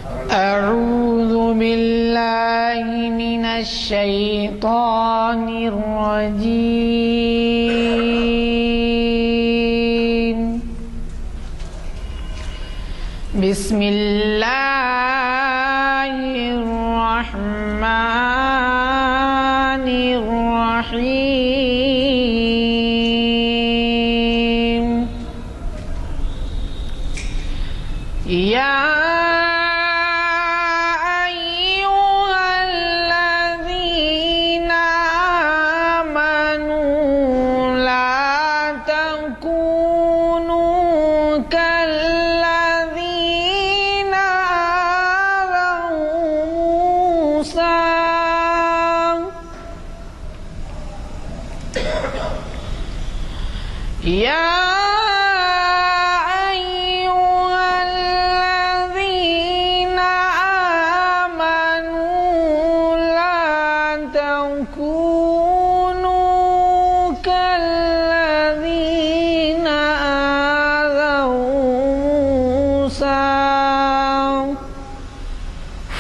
أعوذ بالله من الشيطان الرجيم. بسم الله الرحمن الرحيم. يا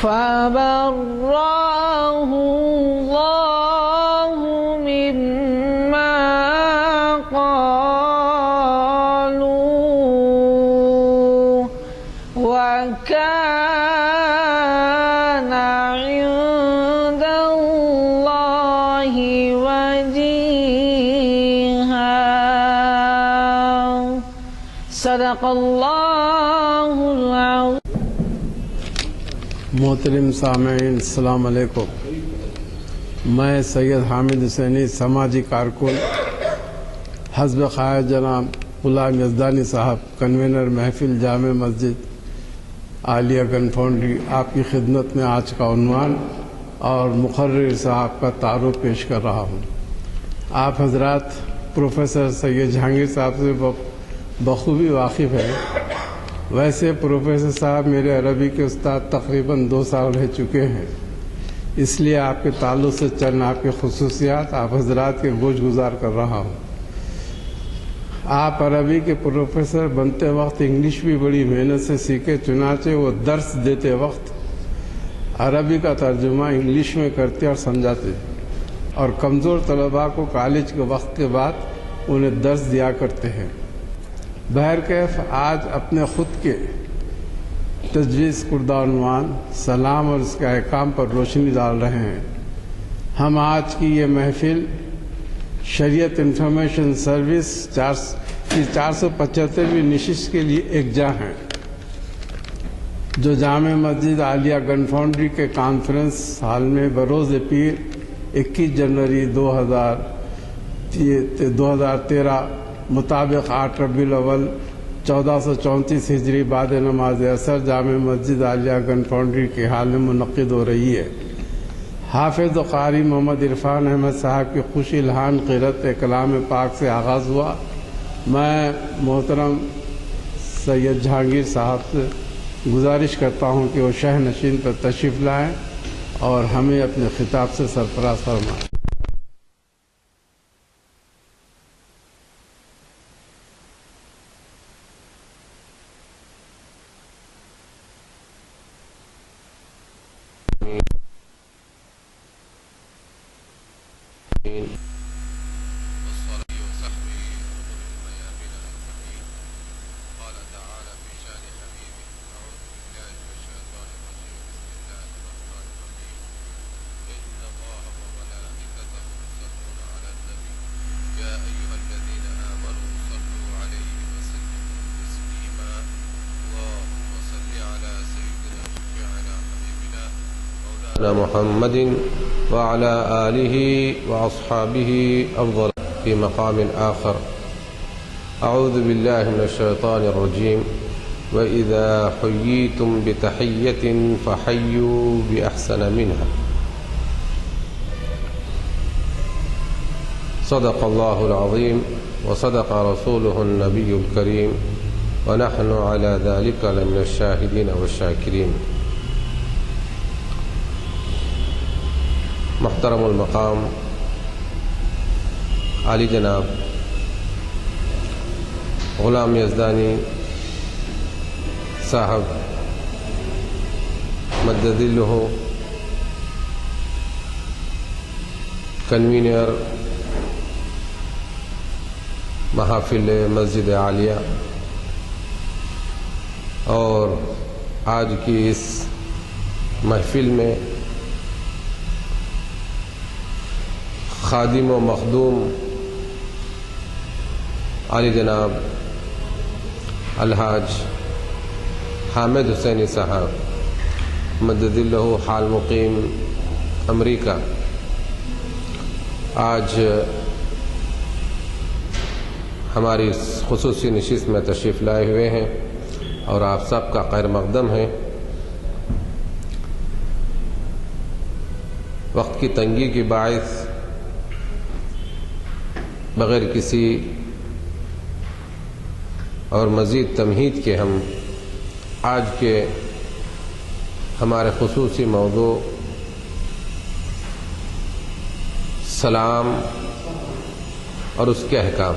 فبرأه الله مما قالوا وكان عند الله وجيها. صدق الله العظيم. محترم سامعین السلام علیکم. میں سید حامد حسینی سماجی کارکن حزب خواہش جناب غلام یزدانی صاحب کنوینر محفل جامع مسجد عالیہ گن فاؤنڈری آپ کی خدمت میں آج کا عنوان اور مقرر صاحب کا تعارف پیش کر رہا ہوں. آپ حضرات پروفیسر سید جہانگیر صاحب سے بخوبی واقف ہیں. ویسے پروفیسر صاحب میرے عربی کے استاد تقریباً 2 سال رہ چکے ہیں، اس لیے آپ کے تعلق سے چند آپ کے خصوصیات آپ حضرات کے گوش گزار کر رہا ہوں. آپ عربی کے پروفیسر بنتے وقت انگلش بھی بڑی محنت سے سیکھے، چنانچہ وہ درس دیتے وقت عربی کا ترجمہ انگلش میں کرتے اور سمجھاتے، اور کمزور طلباء کو کالج کے وقت کے بعد انہیں درس دیا کرتے ہیں. بہرکیف آج اپنے خود کے تجویز کردہ عنوان سلام اور اس کے احکام پر روشنی ڈال رہے ہیں. ہم آج کی یہ محفل شریعت انفارمیشن سروس کی 475ویں نشست کے لیے ایک جا ہیں، جو جامع مسجد عالیہ گن فاؤنڈری کے کانفرنس ہال میں بروز پیر 21 جنوری 2013 مطابق 8 ربیع الاول 1434 ہجری بعد نماز عصر جامع مسجد عالیہ گن فاؤنڈری کے حال میں منعقد ہو رہی ہے. حافظ و قاری محمد عرفان احمد صاحب کی خوش الہان قرأت کلام پاک سے آغاز ہوا. میں محترم سید جہانگیر صاحب سے گزارش کرتا ہوں کہ وہ شہ نشین پر تشریف لائیں اور ہمیں اپنے خطاب سے سرفراز فرمائیں. محمد وعلى آله وأصحابه أفضل. في مقام آخر أعوذ بالله من الشيطان الرجيم. وإذا حييتم بتحية فحيوا بأحسن منها. صدق الله العظيم وصدق رسوله النبي الكريم ونحن على ذلك لمن الشاهدين والشاكرين. محترم المقام علی جناب غلام یزدانی صاحب مددلہ کنوینر محافل مسجد عالیہ، اور آج کی اس محفل میں خادم و مخدوم علی جناب الحاج حامد حسینی صاحب مددلہ حال مقیم امریکہ آج ہماری خصوصی نشست میں تشریف لائے ہوئے ہیں اور آپ سب کا خیر مقدم ہے۔ وقت کی تنگی کے باعث بغیر کسی اور مزید تمہید کے ہم آج کے ہمارے خصوصی موضوع سلام اور اس کے احکام،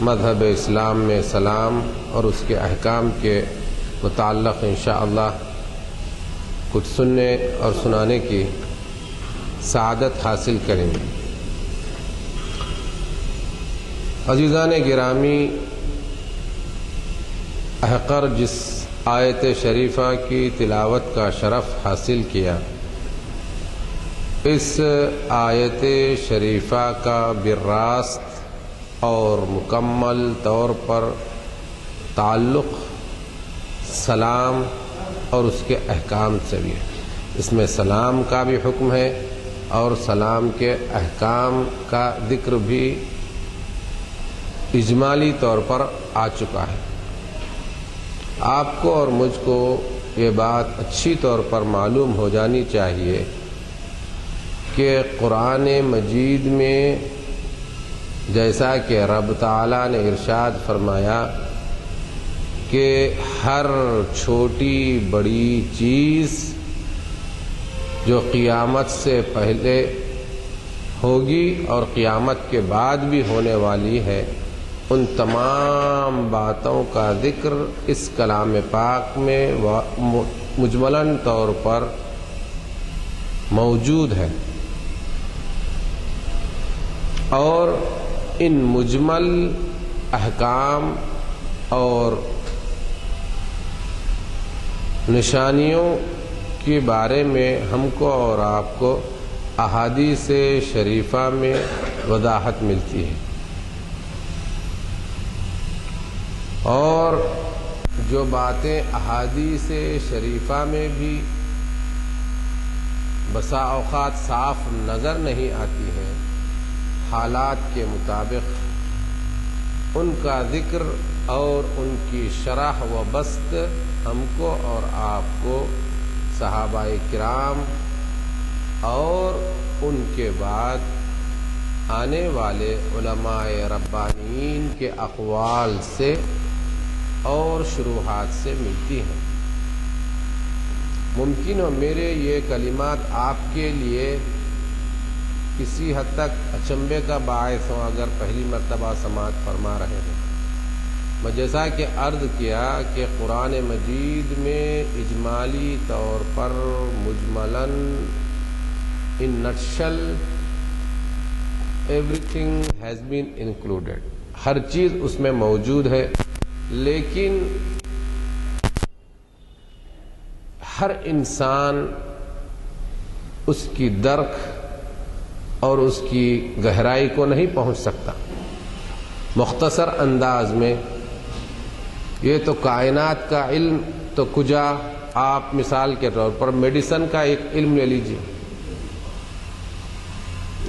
مذہب اسلام میں سلام اور اس کے احکام کے متعلق انشاءاللہ کچھ سننے اور سنانے کی سعادت حاصل کریں گے۔ عزیزان گرامی، احقر جس آیت شریفہ کی تلاوت کا شرف حاصل کیا، اس آیت شریفہ کا بالراست اور مکمل طور پر تعلق سلام اور اس کے احکام سے بھی ہے۔ اس میں سلام کا بھی حکم ہے اور سلام کے احکام کا ذکر بھی اجمالی طور پر آ چکا ہے۔ آپ کو اور مجھ کو یہ بات اچھی طور پر معلوم ہو جانی چاہیے کہ قرآن مجید میں جیسا کہ رب تعالیٰ نے ارشاد فرمایا کہ ہر چھوٹی بڑی چیز جو قیامت سے پہلے ہوگی اور قیامت کے بعد بھی ہونے والی ہے، ان تمام باتوں کا ذکر اس کلام پاک میں مجملاً طور پر موجود ہے، اور ان مجمل احکام اور نشانیوں کے بارے میں ہم کو اور آپ کو احادیث شریفہ میں وضاحت ملتی ہے، اور جو باتیں احادیث شریفہ میں بھی بسا اوقات صاف نظر نہیں آتی ہیں، حالات کے مطابق ان کا ذکر اور ان کی شرح و بسط ہم کو اور آپ کو صحابہ کرام اور ان کے بعد آنے والے علماء ربانیین کے اقوال سے اور شروحات سے ملتی ہیں۔ ممکن ہو میرے یہ کلمات آپ کے لیے کسی حد تک اچنبھے کا باعث ہوں اگر پہلی مرتبہ سماعت فرما رہے ہیں۔ میں جیسا کہ عرض کیا کہ قرآن مجید میں اجمالی طور پر مجملاً in nutshell everything has been included، ہر چیز اس میں موجود ہے، لیکن ہر انسان اس کی درک اور اس کی گہرائی کو نہیں پہنچ سکتا۔ مختصر انداز میں یہ تو کائنات کا علم تو کجا، آپ مثال کے طور پر میڈیسن کا ایک علم لے لیجیے،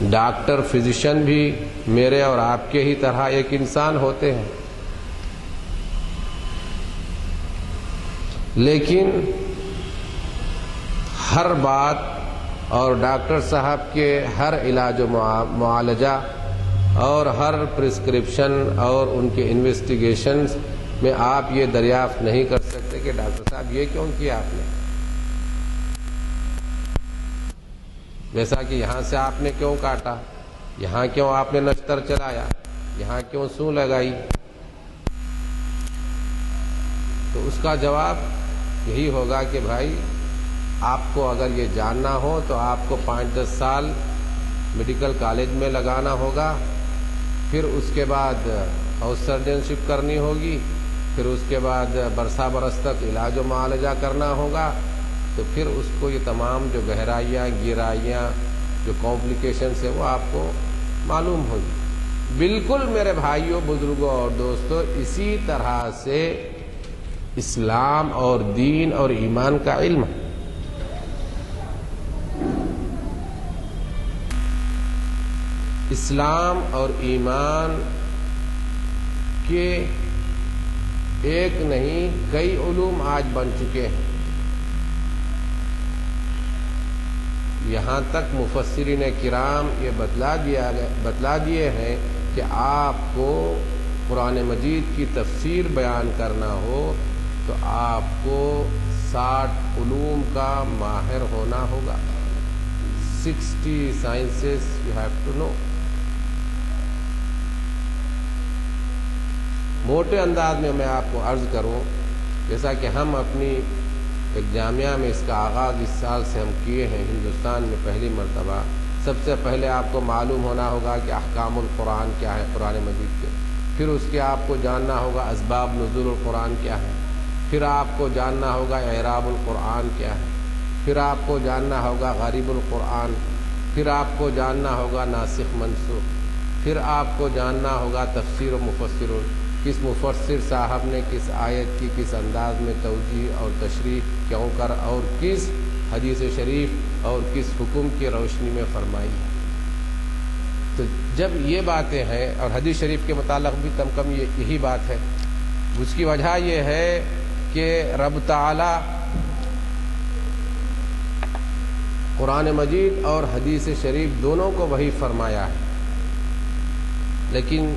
ڈاکٹر فزیشین بھی میرے اور آپ کے ہی طرح ایک انسان ہوتے ہیں، لیکن ہر بات اور ڈاکٹر صاحب کے ہر علاج و معالجہ اور ہر پرسکرپشن اور ان کے انویسٹیگیشنز میں آپ یہ دریافت نہیں کر سکتے کہ ڈاکٹر صاحب یہ کیوں کیا آپ نے، جیسا کہ یہاں سے آپ نے کیوں کاٹا، یہاں کیوں آپ نے نشتر چلایا، یہاں کیوں سوں لگائی، تو اس کا جواب یہی ہوگا کہ بھائی آپ کو اگر یہ جاننا ہو تو آپ کو 5-10 سال میڈیکل کالج میں لگانا ہوگا، پھر اس کے بعد ہاؤس سرجنشپ کرنی ہوگی، پھر اس کے بعد برس تک علاج و معالجہ کرنا ہوگا، تو پھر اس کو یہ تمام جو گہرائیاں گہرائیاں جو کمپلیکیشنز ہیں وہ آپ کو معلوم ہوگی۔ بالکل میرے بھائیوں، بزرگوں اور دوستوں، اسی طرح سے اسلام اور دین اور ایمان کا علم ہے۔ اسلام اور ایمان کے ایک نہیں کئی علوم آج بن چکے ہیں۔ یہاں تک مفسرین کرام یہ بتلا دیے ہیں کہ آپ کو قرآن مجید کی تفسیر بیان کرنا ہو تو آپ کو 60 علوم کا ماہر ہونا ہوگا۔ 60 sciences you have to know۔ موٹے انداز میں میں آپ کو عرض کروں، جیسا کہ ہم اپنی ایک جامعہ میں اس کا آغاز اس سال سے ہم کیے ہیں ہندوستان میں پہلی مرتبہ، سب سے پہلے آپ کو معلوم ہونا ہوگا کہ احکام القرآن کیا ہے قرآن مجید کے، پھر اس کے آپ کو جاننا ہوگا اسباب نزول القرآن کیا ہے، پھر آپ کو جاننا ہوگا اعراب القرآن کیا ہے، پھر آپ کو جاننا ہوگا غریب القرآن، پھر آپ کو جاننا ہوگا ناسخ منسوخ، پھر آپ کو جاننا ہوگا تفسیر و مفسر، کس مفسر صاحب نے کس آیت کی کس انداز میں توجیہ اور تشریح کیوں کر اور کس حدیث شریف اور کس حکم کی روشنی میں فرمائی ہے۔ تو جب یہ باتیں ہیں، اور حدیث شریف کے متعلق بھی کم کم یہی بات ہے، اس کی وجہ یہ ہے کہ رب تعالی قرآن مجید اور حدیث شریف دونوں کو وحی فرمایا ہے، لیکن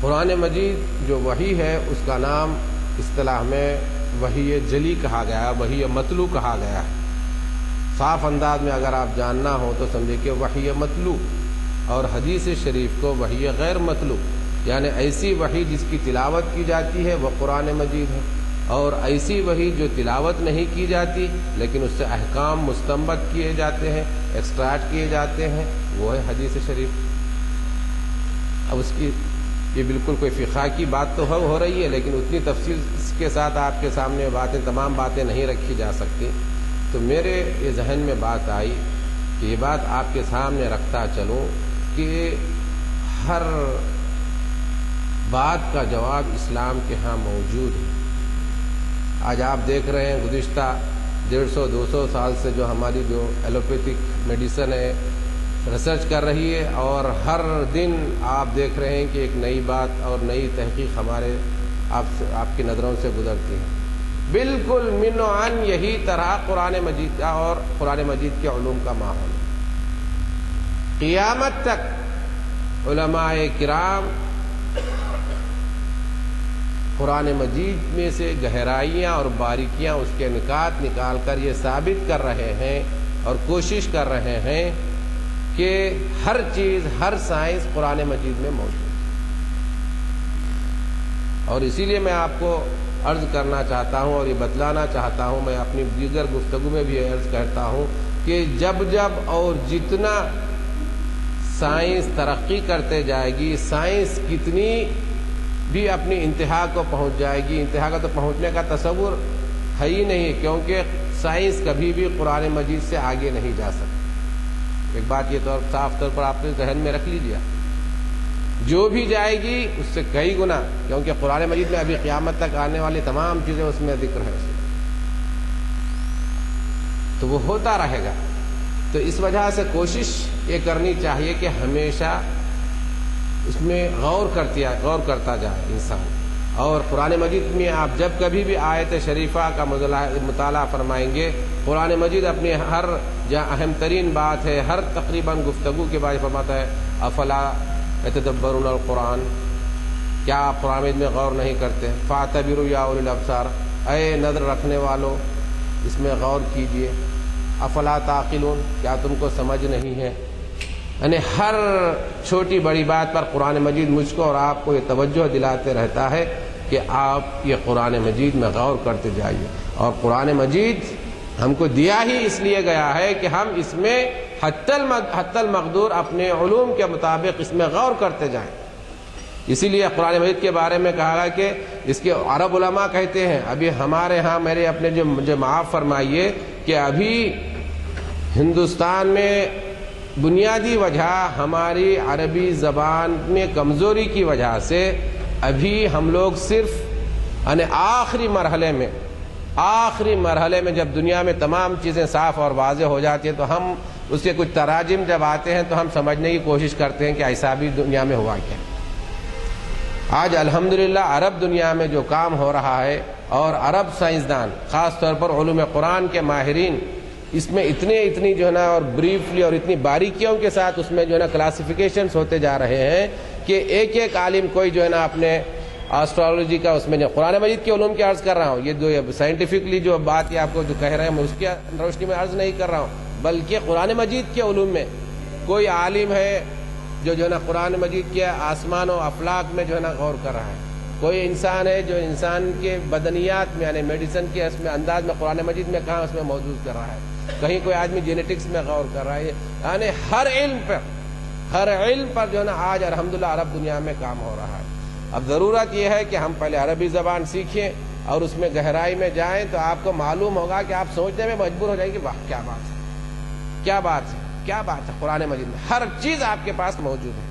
قرآن مجید جو وحی ہے اس کا نام اصطلاح میں وحی جلی کہا گیا ہے، وحی مطلوع کہا گیا ہے۔ صاف انداز میں اگر آپ جاننا ہو تو سمجھے کہ وحی مطلوع، اور حدیث شریف کو وحی غیر مطلوع، یعنی ایسی وحی جس کی تلاوت کی جاتی ہے وہ قرآن مجید ہے، اور ایسی وحی جو تلاوت نہیں کی جاتی لیکن اس سے احکام مستنبط کیے جاتے ہیں، ایکسٹریکٹ کیے جاتے ہیں، وہ ہے حدیث شریف۔ اب اس کی یہ بالکل کوئی فقہ کی بات تو ہو رہی ہے، لیکن اتنی تفصیل کے ساتھ آپ کے سامنے تمام باتیں نہیں رکھی جا سکتی، تو میرے یہ ذہن میں بات آئی کہ یہ بات آپ کے سامنے رکھتا چلوں کہ ہر بات کا جواب اسلام کے ہاں موجود ہے۔ آج آپ دیکھ رہے ہیں گزشتہ 150-200 سال سے جو ہماری جو ایلوپیتھک میڈیسن ہے ریسرچ کر رہی ہے، اور ہر دن آپ دیکھ رہے ہیں کہ ایک نئی بات اور نئی تحقیق ہمارے آپ کی نظروں سے گزرتی ہے۔ بالکل من و عن یہی طرح قرآن مجید کا اور قرآن مجید کے علوم کا ماحول ہے۔ قیامت تک علماء کرام قرآن مجید میں سے گہرائیاں اور باریکیاں اس کے نکات نکال کر یہ ثابت کر رہے ہیں اور کوشش کر رہے ہیں کہ ہر چیز، ہر سائنس قرآن مجید میں موجود ہے۔ اور اسی لیے میں آپ کو عرض کرنا چاہتا ہوں اور یہ بتلانا چاہتا ہوں، میں اپنی دیگر گفتگو میں بھی عرض کرتا ہوں کہ جب اور جتنا سائنس ترقی کرتے جائے گی، سائنس کتنی بھی اپنی انتہا کو پہنچ جائے گی، انتہا کا تو پہنچنے کا تصور ہے ہی نہیں، کیونکہ سائنس کبھی بھی قرآن مجید سے آگے نہیں جا سکتی۔ ایک بات یہ تو صاف طور پر آپ نے ذہن میں رکھ لیجیے، جو بھی جائے گی اس سے کئی گنا، کیونکہ قرآن مجید میں ابھی قیامت تک آنے والی تمام چیزیں اس میں ذکر ہے، تو وہ ہوتا رہے گا۔ تو اس وجہ سے کوشش یہ کرنی چاہیے کہ ہمیشہ اس میں غور کرتا جائے انسان، اور قرآن مجید میں آپ جب کبھی بھی آیت شریفہ کا مطالعہ فرمائیں گے، قرآن مجید اپنی ہر جہاں اہم ترین بات ہے، ہر تقریباً گفتگو کے بارے فرماتا ہے افلا یتدبرون القرآن، کیا آپ قرآن مجید میں غور نہیں کرتے؟ فاعتبروا یا اولی الابصار، اے نظر رکھنے والو اس میں غور کیجئے، افلا تعقلون، کیا تم کو سمجھ نہیں ہے؟ یعنی ہر چھوٹی بڑی بات پر قرآن مجید مجھ کو اور آپ کو یہ توجہ دلاتے رہتا ہے کہ آپ یہ قرآن مجید میں غور کرتے جائیے، اور قرآن مجید ہم کو دیا ہی اس لیے گیا ہے کہ ہم اس میں حتی المقدور اپنے علوم کے مطابق اس میں غور کرتے جائیں۔ اسی لیے قرآن مجید کے بارے میں کہا گیا کہ اس کے عرب علماء کہتے ہیں، ابھی ہمارے ہاں میرے اپنے جو معاف فرمائیے کہ ابھی ہندوستان میں بنیادی وجہ ہماری عربی زبان میں کمزوری کی وجہ سے ابھی ہم لوگ صرف یعنی آخری مرحلے میں جب دنیا میں تمام چیزیں صاف اور واضح ہو جاتی ہیں تو ہم اس کے کچھ تراجم جب آتے ہیں تو ہم سمجھنے کی کوشش کرتے ہیں کہ ایسا بھی دنیا میں ہوا کیا۔ آج الحمدللہ عرب دنیا میں جو کام ہو رہا ہے، اور عرب سائنسدان خاص طور پر علوم قرآن کے ماہرین اس میں اتنی جو ہے نا اور بریفلی اور اتنی باریکیوں کے ساتھ اس میں جو ہے نا کلاسیفیکیشنز ہوتے جا رہے ہیں کہ ایک عالم کوئی جو ہے نا اپنے آسٹرالوجی کا اس میں جو قرآن مجید کے علوم کی عرض کر رہا ہوں، یہ جو سائنٹیفکلی جو بات یہ آپ کو جو کہہ رہے ہیں میں اس کی روشنی میں عرض نہیں کر رہا ہوں، بلکہ قرآن مجید کے علوم میں کوئی عالم ہے جو ہے نا قرآن مجید کے آسمان و افلاک میں جو ہے نا غور کر رہا ہے، کوئی انسان ہے جو انسان کے بدنیات میں یعنی میڈیسن کے اس میں انداز میں قرآن مجید میں کہاں اس میں موجود کر رہا ہے، کہیں کوئی آدمی جینیٹکس میں غور کر رہا ہے، یعنی ہر علم پر جو ہے نا آج الحمدللہ عرب دنیا میں کام ہو رہا ہے۔ اب ضرورت یہ ہے کہ ہم پہلے عربی زبان سیکھیں اور اس میں گہرائی میں جائیں تو آپ کو معلوم ہوگا کہ آپ سوچنے میں مجبور ہو جائیں گے، واہ کیا بات ہے قرآن مجید میں ہر چیز آپ کے پاس موجود ہے،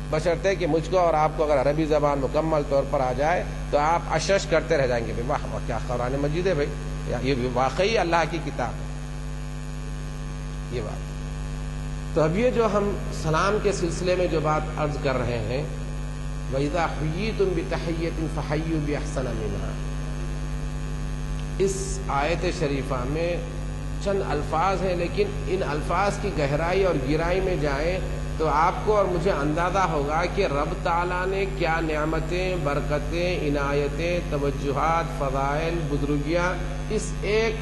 بشرطے کہ مجھ کو اور آپ کو اگر عربی زبان مکمل طور پر آ جائے تو آپ اشش کرتے رہ جائیں گے، واہ کیا قرآن مجید ہے بھائی، یہ واقعی اللہ کی کتاب ہے یہ بات۔ تو اب یہ جو ہم سلام کے سلسلے میں جو بات عرض کر رہے ہیں، وَإِذَا حُيِّيتُم بِتَحِيَّةٍ فَحَيُّوا بِأَحْسَنَ مِنْهَا، اس آیت شریفہ میں چند الفاظ ہیں، لیکن ان الفاظ کی گہرائی اور گہرائی میں جائیں تو آپ کو اور مجھے اندازہ ہوگا کہ رب تعالیٰ نے کیا نعمتیں، برکتیں، عنایتیں، توجہات، فضائل، بزرگیاں اس ایک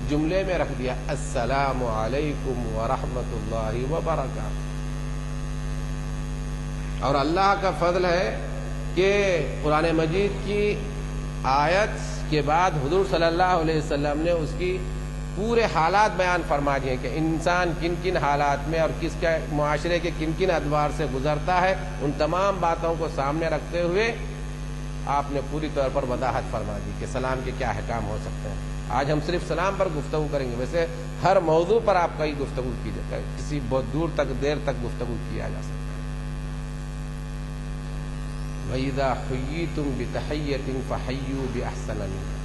جملے میں رکھ دیا، السلام علیکم ورحمۃ اللہ وبرکاتہ۔ اور اللہ کا فضل ہے کہ قرآن مجید کی آیت کے بعد حضور صلی اللہ علیہ وسلم نے اس کی پورے حالات بیان فرما دیے کہ انسان کن کن حالات میں اور کس کے معاشرے کے کن کن ادوار سے گزرتا ہے، ان تمام باتوں کو سامنے رکھتے ہوئے آپ نے پوری طور پر وضاحت فرما دی کہ سلام کے کیا احکام ہو سکتے ہیں۔ آج ہم صرف سلام پر گفتگو کریں گے، ویسے ہر موضوع پر آپ کا ہی گفتگو کی جائے، کسی بہت دیر تک گفتگو کیا جا سکتا ہے۔ وَإِذَا حُيِّيتُم بِتَحِيَّةٍ فَحَيُّوا بِأَحْسَنَ مِنْهَا،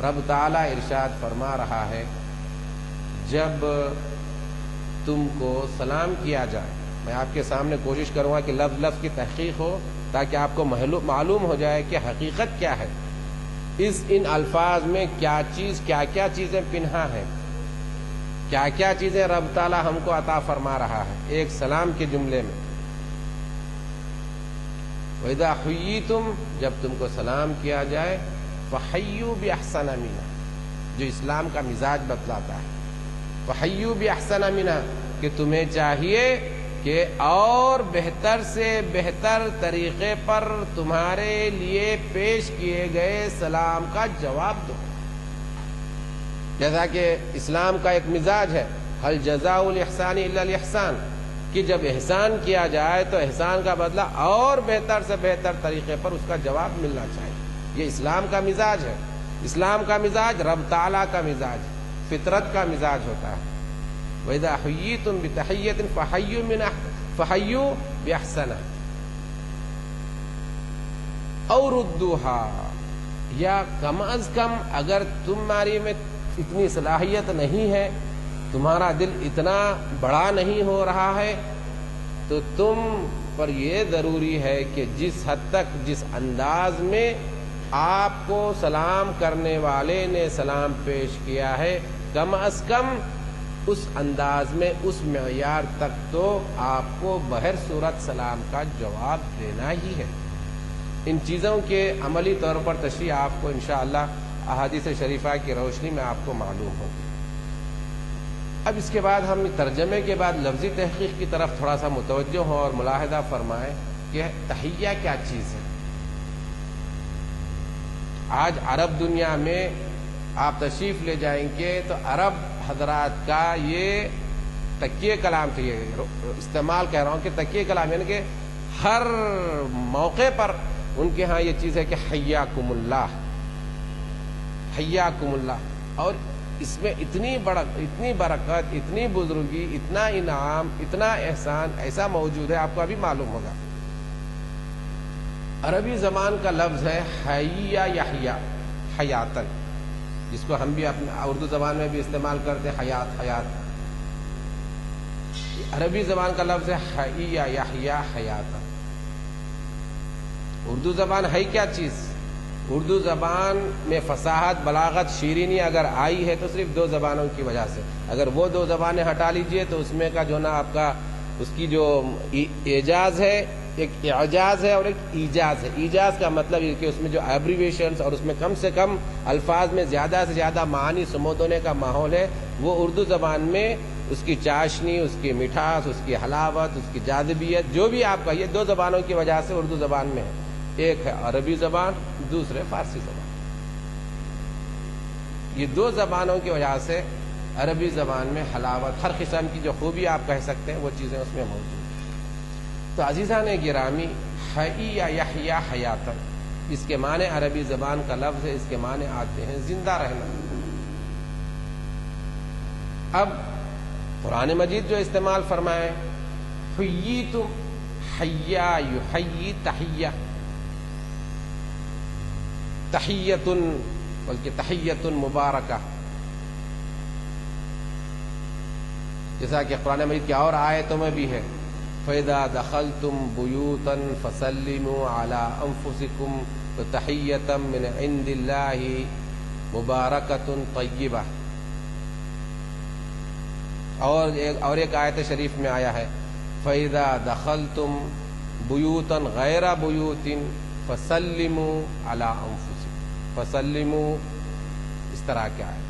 رب تعالیٰ ارشاد فرما رہا ہے جب تم کو سلام کیا جائے، میں آپ کے سامنے کوشش کروں گا کہ لفظ لفظ کی تحقیق ہو تاکہ آپ کو معلوم ہو جائے کہ حقیقت کیا ہے، ان الفاظ میں کیا چیزیں پنہا ہیں، کیا چیزیں رب تعالیٰ ہم کو عطا فرما رہا ہے ایک سلام کے جملے میں۔ وَإِذَا حُيِّيتُم، جب تم کو سلام کیا جائے، فَحَيُّوا بِأَحْسَنَ مِنْهَا، جو اسلام کا مزاج بتلاتا ہے، فَحَيُّوا بِأَحْسَنَ مِنْهَا، کہ تمہیں چاہیے کہ اور بہتر سے بہتر طریقے پر تمہارے لیے پیش کیے گئے سلام کا جواب دو، جیسا کہ اسلام کا ایک مزاج ہے، هَلْ جَزَاءُ الْإِحْسَانِ إِلَّا الْإِحْسَانُ، کہ جب احسان کیا جائے تو احسان کا بدلہ اور بہتر سے بہتر طریقے پر اس کا جواب ملنا چاہیے، یہ اسلام کا مزاج ہے۔ اسلام کا مزاج رب تعالیٰ کا مزاج، فطرت کا مزاج ہوتا ہے۔ وَإِذَا حُيِّيتُم بِتَحِيَّةٍ فَحَيُّوا بِأَحْسَنَ أَوْ رُدُّوهَا، یا کم از کم اگر تمہاری میں اتنی صلاحیت نہیں ہے، تمہارا دل اتنا بڑا نہیں ہو رہا ہے، تو تم پر یہ ضروری ہے کہ جس حد تک جس انداز میں آپ کو سلام کرنے والے نے سلام پیش کیا ہے، کم از کم اس انداز میں اس معیار تک تو آپ کو بہر صورت سلام کا جواب دینا ہی ہے۔ ان چیزوں کے عملی طور پر تشریح آپ کو انشاءاللہ احادیث شریفہ کی روشنی میں آپ کو معلوم ہوگی۔ اب اس کے بعد ہم ترجمے کے بعد لفظی تحقیق کی طرف تھوڑا سا متوجہ ہوں اور ملاحظہ فرمائیں کہ تحیہ کیا چیز ہے۔ آج عرب دنیا میں آپ تشریف لے جائیں گے تو عرب حضرات کا یہ تکیے کلام تھے، یہ استعمال کہہ رہا ہوں کہ تکیے کلام، یعنی کہ ہر موقع پر ان کے ہاں یہ چیز ہے کہ حیاکم اللہ، حیاکم اللہ. اور اس میں اتنی برکت، اتنی بزرگی، اتنا انعام، اتنا احسان ایسا موجود ہے، آپ کو ابھی معلوم ہوگا. عربی زبان کا لفظ ہے حیا یحیا، حیاتن، جس کو ہم بھی اپنے اردو زبان میں بھی استعمال کرتے ہیں، حیات حیات. عربی زبان کا لفظ ہے حیا یحیا حیاتن. اردو زبان ہے کیا چیز؟ اردو زبان میں فصاحت، بلاغت، شیرینی اگر آئی ہے تو صرف دو زبانوں کی وجہ سے. اگر وہ دو زبانیں ہٹا لیجئے تو اس میں کا جو نا آپ کا اس کی جو اعجاز ہے، ایک اعجاز ہے اور ایک ایجاز ہے. ایجاز کا مطلب یہ کہ اس میں جو ایبریویشنز اور اس میں کم سے کم الفاظ میں زیادہ سے زیادہ معانی سمود ہونے کا ماحول ہے، وہ اردو زبان میں اس کی چاشنی، اس کی مٹھاس، اس کی حلاوت، اس کی جاذبیت، جو بھی آپ کا، یہ دو زبانوں کی وجہ سے اردو زبان میں ہے. ایک ہے عربی زبان، دوسرے فارسی زبان. یہ دو زبانوں کی وجہ سے عربی زبان میں حلاوت، ہر قسم کی جو خوبی آپ کہہ سکتے ہیں وہ چیزیں اس میں موجود ہیں. تو عزیزان گرامی، حیا یحیا حیاتن، اس کے معنی عربی زبان کا لفظ ہے، اس کے معنی آتے ہیں زندہ رہنا. اب قرآن مجید جو استعمال فرمائے، حییتم، حیا یحیی تحیہ، تحیتن، بلکہ تحیتن مبارکہ، جیسا کہ قرآن مجید کی اور آیتوں میں بھی ہے، فَإِذَا دَخَلْتُمْ بُيُوتًا فَسَلِّمُوا عَلَىٰ أَنفُسِكُمْ تَحِيَّةً مِّنْ عِندِ اللَّهِ مُبَارَكَةٌ طَيِّبَةٌ. اور ایک آیت شریف میں آیا ہے، فَإِذَا دَخَلْتُمْ بُيُوتًا غَيْرَ بُيُوتٍ فَسَلِّمُوا عَلَىٰ أَنفُسِكُمْ، فَسَلِّمُوا، اس طرح کیا ہے.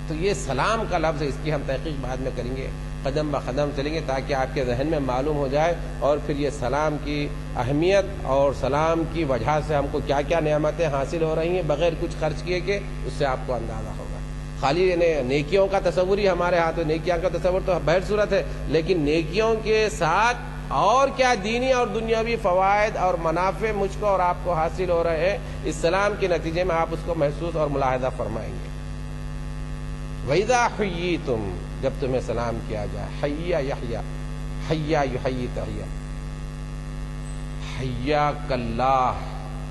تو یہ سلام کا لفظ ہے، اس کی ہم تحقیق بعد میں کریں گے، قدم بقدم چلیں گے تاکہ آپ کے ذہن میں معلوم ہو جائے، اور پھر یہ سلام کی اہمیت اور سلام کی وجہ سے ہم کو کیا کیا نعمتیں حاصل ہو رہی ہیں بغیر کچھ خرچ کیے کہ اس سے آپ کو اندازہ ہوگا. خالی نیکیوں کا تصور ہی ہمارے ہاتھ میں، نیکیاں کا تصور تو بہر صورت ہے، لیکن نیکیوں کے ساتھ اور کیا دینی اور دنیاوی فوائد اور منافع مجھ کو اور آپ کو حاصل ہو رہے ہیں، اس سلام کے نتیجے میں آپ اس کو محسوس اور ملاحظہ فرمائیں گے. وَإِذَا حُيِّيتُمْ، جب تمہیں سلام کیا جائے، حیا یحیا، حیا یحیی تحیہ، حیاک اللہ،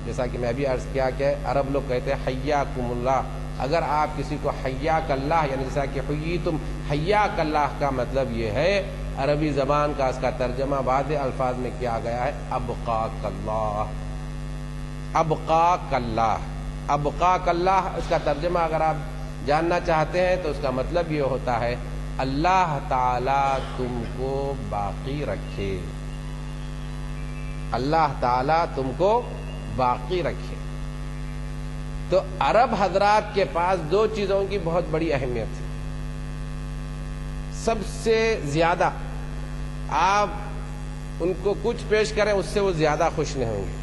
جیسا کہ میں ابھی عرض کیا کہ عرب لوگ کہتے ہیں حیاکم اللہ. اگر آپ کسی کو حیاک اللہ، یعنی جیسا کہ حییتم حیاک اللہ کا مطلب یہ ہے، عربی زبان کا اس کا ترجمہ واضح الفاظ میں کیا گیا ہے، ابقاک اللہ، ابقاک اللہ. ابقاک اللہ، اس کا ترجمہ اگر آپ جاننا چاہتے ہیں تو اس کا مطلب یہ ہوتا ہے اللہ تعالی تم کو باقی رکھے، اللہ تعالی تم کو باقی رکھے. تو عرب حضرات کے پاس دو چیزوں کی بہت بڑی اہمیت ہے. سب سے زیادہ آپ ان کو کچھ پیش کریں اس سے وہ زیادہ خوش نہیں ہوں گے.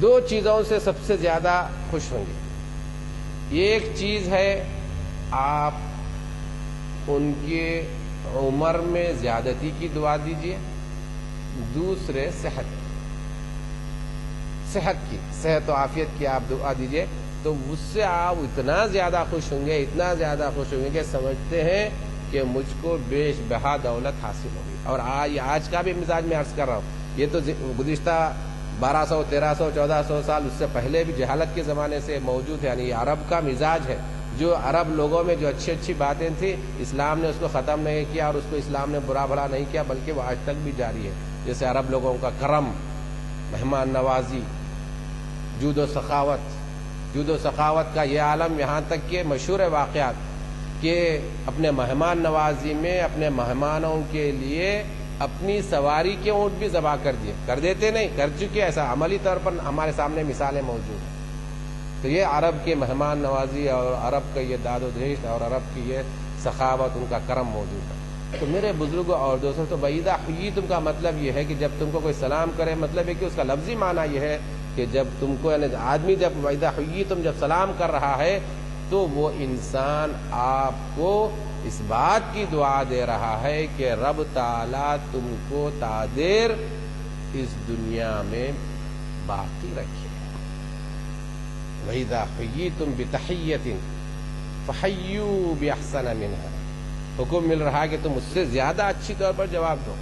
دو چیزوں سے سب سے زیادہ خوش ہوں گے. ایک چیز ہے آپ ان کے عمر میں زیادتی کی دعا دیجیے، دوسرے صحت کی، صحت و عافیت کی آپ دعا دیجیے، تو اس سے آپ اتنا زیادہ خوش ہوں گے، اتنا زیادہ خوش ہوں گے کہ سمجھتے ہیں کہ مجھ کو بیش بہا دولت حاصل ہوگی. اور آج کا بھی مزاج میں عرض کر رہا ہوں، یہ تو گزشتہ 1200 1300 1400 سال اس سے پہلے بھی جہالت کے زمانے سے موجود ہے. یعنی یہ عرب کا مزاج ہے، جو عرب لوگوں میں جو اچھی اچھی باتیں تھیں اسلام نے اس کو ختم نہیں کیا اور اس کو اسلام نے برا بھلا نہیں کیا، بلکہ وہ آج تک بھی جاری ہے. جیسے عرب لوگوں کا کرم، مہمان نوازی، جود و سخاوت کا یہ عالم، یہاں تک کہ مشہور واقعات کہ اپنے مہمان نوازی میں اپنے مہمانوں کے لیے اپنی سواری کے اونٹ بھی ذبح کر دیتے نہیں، کر چکے. ایسا عملی طور پر ہمارے سامنے مثالیں موجود ہیں. تو یہ عرب کے مہمان نوازی اور عرب کا یہ داد و دہشت اور عرب کی یہ سخاوت، ان کا کرم موجود ہے. تو میرے بزرگوں اور دوستوں، تو وَإِذَا حُيِّيتُمْ کا مطلب یہ ہے کہ جب تم کو کوئی سلام کرے، مطلب ہے کہ اس کا لفظی معنی یہ ہے کہ جب تم کو یعنی آدمی جب وَإِذَا حُيِّيتُمْ جب سلام کر رہا ہے تو وہ انسان آپ کو اس بات کی دعا دے رہا ہے کہ رب تعالیٰ تم کو تادیر اس دنیا میں باقی رکھے. وَإِذَا حُيِّيتُمْ بِتَحِيَّةٍ فَحَيُّوا بِأَحْسَنَ مِنْهَا. حکم مل رہا ہے کہ تم اس سے زیادہ اچھی طور پر جواب دو.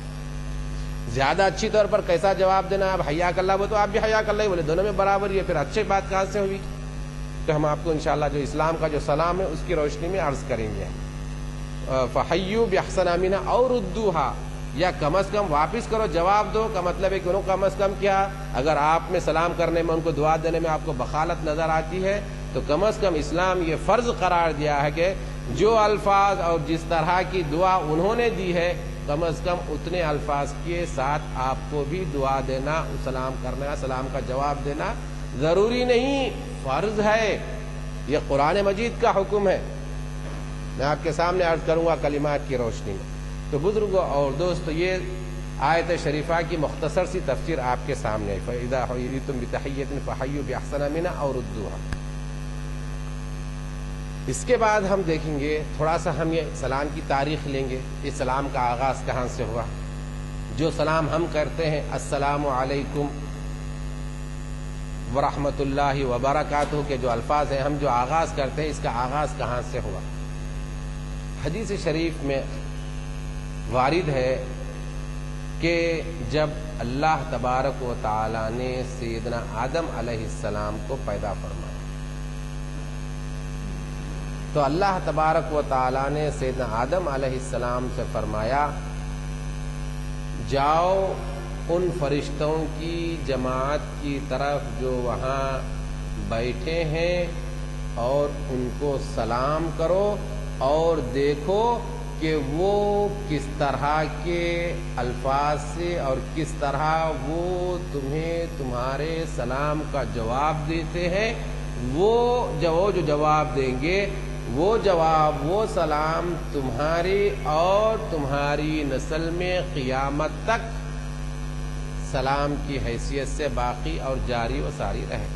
زیادہ اچھی طور پر کیسا جواب دینا؟ آپ حیاک اللہ بولے تو آپ بھی حیاک اللہ ہی بولے، دونوں میں برابر ہی ہے. پھر اچھی بات کہاں سے ہوئی؟ تو ہم آپ کو انشاءاللہ جو اسلام کا جو سلام ہے اس کی روشنی میں عرض کریں گے. فحیوا باحسن منها او ردوها، یا کم از کم واپس کرو، جواب دو کا مطلب ہے کہ انہوں کم از کم کیا، اگر آپ میں سلام کرنے میں ان کو دعا دینے میں آپ کو بخالت نظر آتی ہے تو کم از کم اسلام یہ فرض قرار دیا ہے کہ جو الفاظ اور جس طرح کی دعا انہوں نے دی ہے کم از کم اتنے الفاظ کے ساتھ آپ کو بھی دعا دینا، سلام کرنا، سلام کا جواب دینا ضروری نہیں، فرض ہے. یہ قرآن مجید کا حکم ہے. میں آپ کے سامنے عرض کروں گا کلمات کی روشنی میں. تو بزرگوں اور دوستو، یہ آیت شریفہ کی مختصر سی تفسیر آپ کے سامنے ہے. فَإِذَا حُيِّيتُمْ بِتَحِيَّةٍ فَحَيُّوا بِأَحْسَنَ مِنْهَا أَوْ رُدُّوهَا. اس کے بعد ہم دیکھیں گے تھوڑا سا، ہم یہ سلام کی تاریخ لیں گے، یہ سلام کا آغاز کہاں سے ہوا. جو سلام ہم کرتے ہیں السلام علیکم ورحمۃ اللہ وبرکاتہ کے جو الفاظ ہیں، ہم جو آغاز کرتے ہیں، اس کا آغاز کہاں سے ہوا. حدیث شریف میں وارد ہے کہ جب اللہ تبارک و تعالی نے سیدنا آدم علیہ السلام کو پیدا فرمایا تو اللہ تبارک و تعالی نے سیدنا آدم علیہ السلام سے فرمایا، جاؤ ان فرشتوں کی جماعت کی طرف جو وہاں بیٹھے ہیں اور ان کو سلام کرو اور دیکھو کہ وہ کس طرح کے الفاظ سے اور کس طرح وہ تمہیں تمہارے سلام کا جواب دیتے ہیں. وہ جو جواب دیں گے، وہ جواب، وہ سلام تمہاری اور تمہاری نسل میں قیامت تک سلام کی حیثیت سے باقی اور جاری و ساری رہے.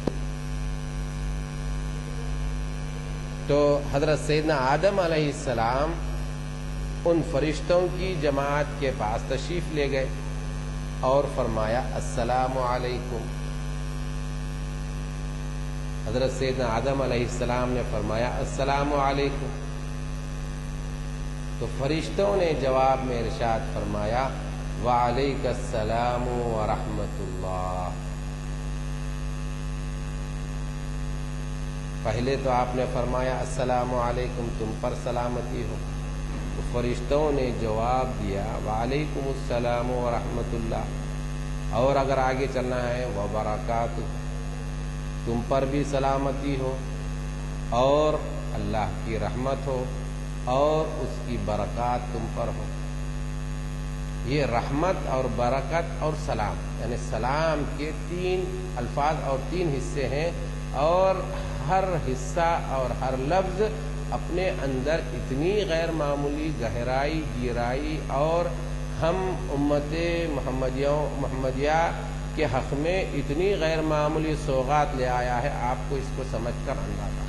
تو حضرت سیدنا آدم علیہ السلام ان فرشتوں کی جماعت کے پاس تشریف لے گئے اور فرمایا السلام علیکم. حضرت سیدنا آدم علیہ السلام نے فرمایا السلام علیکم. تو فرشتوں نے جواب میں ارشاد فرمایا وعلیک السلام ورحمۃ اللہ. پہلے تو آپ نے فرمایا السلام علیکم، تم پر سلامتی ہو. تو فرشتوں نے جواب دیا وعلیکم السلام ورحمۃ اللہ، اور اگر آگے چلنا ہے وبرکاتہ، تم پر بھی سلامتی ہو اور اللہ کی رحمت ہو اور اس کی برکات تم پر ہو. یہ رحمت اور برکت اور سلام، یعنی سلام کے 3 الفاظ اور 3 حصے ہیں، اور ہر حصہ اور ہر لفظ اپنے اندر اتنی غیر معمولی گہرائی، گہرائی اور ہم امت محمدیہ کے حق میں اتنی غیر معمولی سوغات لے آیا ہے، آپ کو اس کو سمجھ کر اندازہ.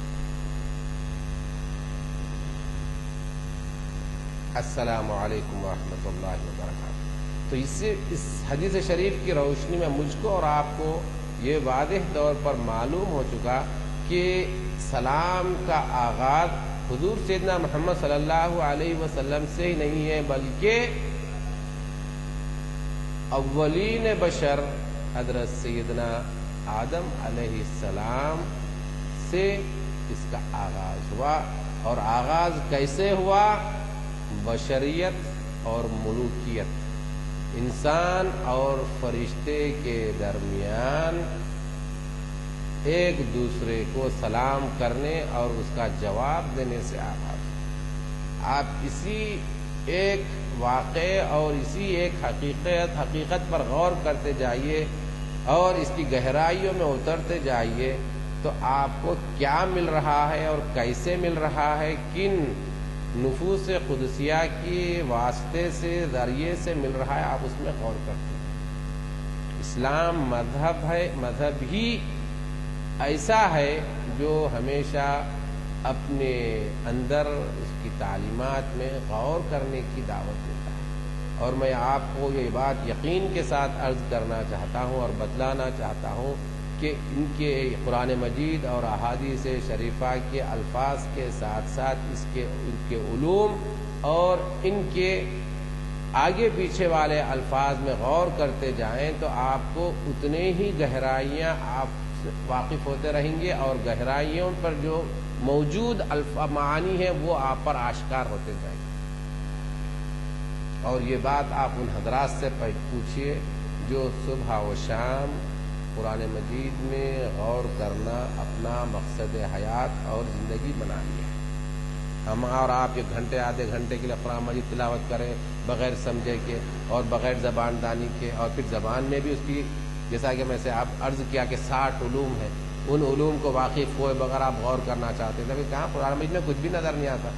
السلام علیکم ورحمۃ اللہ وبرکاتہ. تو اس حدیث شریف کی روشنی میں مجھ کو اور آپ کو یہ واضح طور پر معلوم ہو چکا کہ سلام کا آغاز حضور سیدنا محمد صلی اللہ علیہ وسلم سے ہی نہیں ہے، بلکہ اولین بشر حضرت سیدنا آدم علیہ السلام سے اس کا آغاز ہوا. اور آغاز کیسے ہوا؟ بشریت اور ملوکیت، انسان اور فرشتے کے درمیان ایک دوسرے کو سلام کرنے اور اس کا جواب دینے سے آغاز. آپ اسی ایک واقعے اور اسی ایک حقیقت پر غور کرتے جائیے اور اس کی گہرائیوں میں اترتے جائیے تو آپ کو کیا مل رہا ہے اور کیسے مل رہا ہے، کن نفوس قدسیہ کی واسطے سے ذریعے سے مل رہا ہے، آپ اس میں غور کرتے ہیں. اسلام مذہب ہے، مذہب ہی ایسا ہے جو ہمیشہ اپنے اندر اس کی تعلیمات میں غور کرنے کی دعوت دیتا ہے. اور میں آپ کو یہ بات یقین کے ساتھ عرض کرنا چاہتا ہوں اور بتلانا چاہتا ہوں کہ ان کے قرآن مجید اور احادیث شریفہ کے الفاظ کے ساتھ ساتھ ان کے علوم اور ان کے آگے پیچھے والے الفاظ میں غور کرتے جائیں تو آپ کو اتنے ہی گہرائیاں آپ واقف ہوتے رہیں گے، اور گہرائیوں پر جو موجود معانی ہیں وہ آپ پر آشکار ہوتے جائیں گے. اور یہ بات آپ ان حضرات سے پوچھیے جو صبح و شام قرآن مجید میں غور کرنا اپنا مقصد حیات اور زندگی بنا لیا. ہم اور آپ ایک گھنٹے آدھے گھنٹے کے لیے قرآن مجید تلاوت کریں بغیر سمجھے کے اور بغیر زبان دانی کے، اور پھر زبان میں بھی اس کی جیسا کہ میں سے آپ عرض کیا کہ 60 علوم ہیں، ان علوم کو واقف ہوئے بغیر آپ غور کرنا چاہتے ہیں، کہاں قرآن مجید میں کچھ بھی نظر نہیں آتا.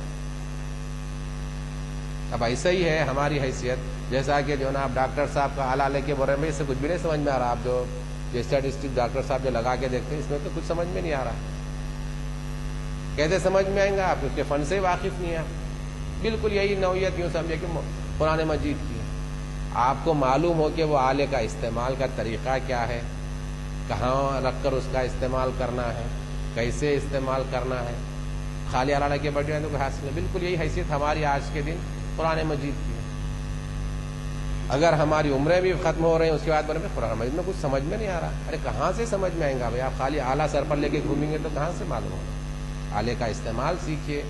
اب ایسا ہی ہے ہماری حیثیت، جیسا کہ جو نا آپ ڈاکٹر صاحب کا آلہ لے کے بول رہے ہیں اس سے کچھ بھی نہیں سمجھ میں آ رہا. آپ جو اسٹیٹسٹک ڈاکٹر صاحب جو لگا کے دیکھتے ہیں اس میں تو کچھ سمجھ میں نہیں آ رہا. کیسے سمجھ میں آئیں گا؟ آپ اس کے فن سے واقف نہیں ہیں. بالکل یہی نوعیت یوں سمجھے کہ قرآن مجید کی ہے. آپ کو معلوم ہو کہ وہ آلے کا استعمال کا طریقہ کیا ہے، کہاں رکھ کر اس کا استعمال کرنا ہے، کیسے استعمال کرنا ہے. خالی آلہ کے بیٹھے ہیں تو کوئی حاصل نہیں. بالکل یہی حیثیت ہماری آج کے دن قرآن مجید کی ہے. اگر ہماری عمریں بھی ختم ہو رہی ہیں اس کے بعد بولے قرآن مجید میں کچھ سمجھ میں نہیں آ رہا. ارے کہاں سے سمجھ میں آئیں گا بھائی؟ آپ خالی آلہ سر پر لے کے گھومیں گے تو کہاں سے معلوم ہوگا؟ آلے کا استعمال سیکھیے،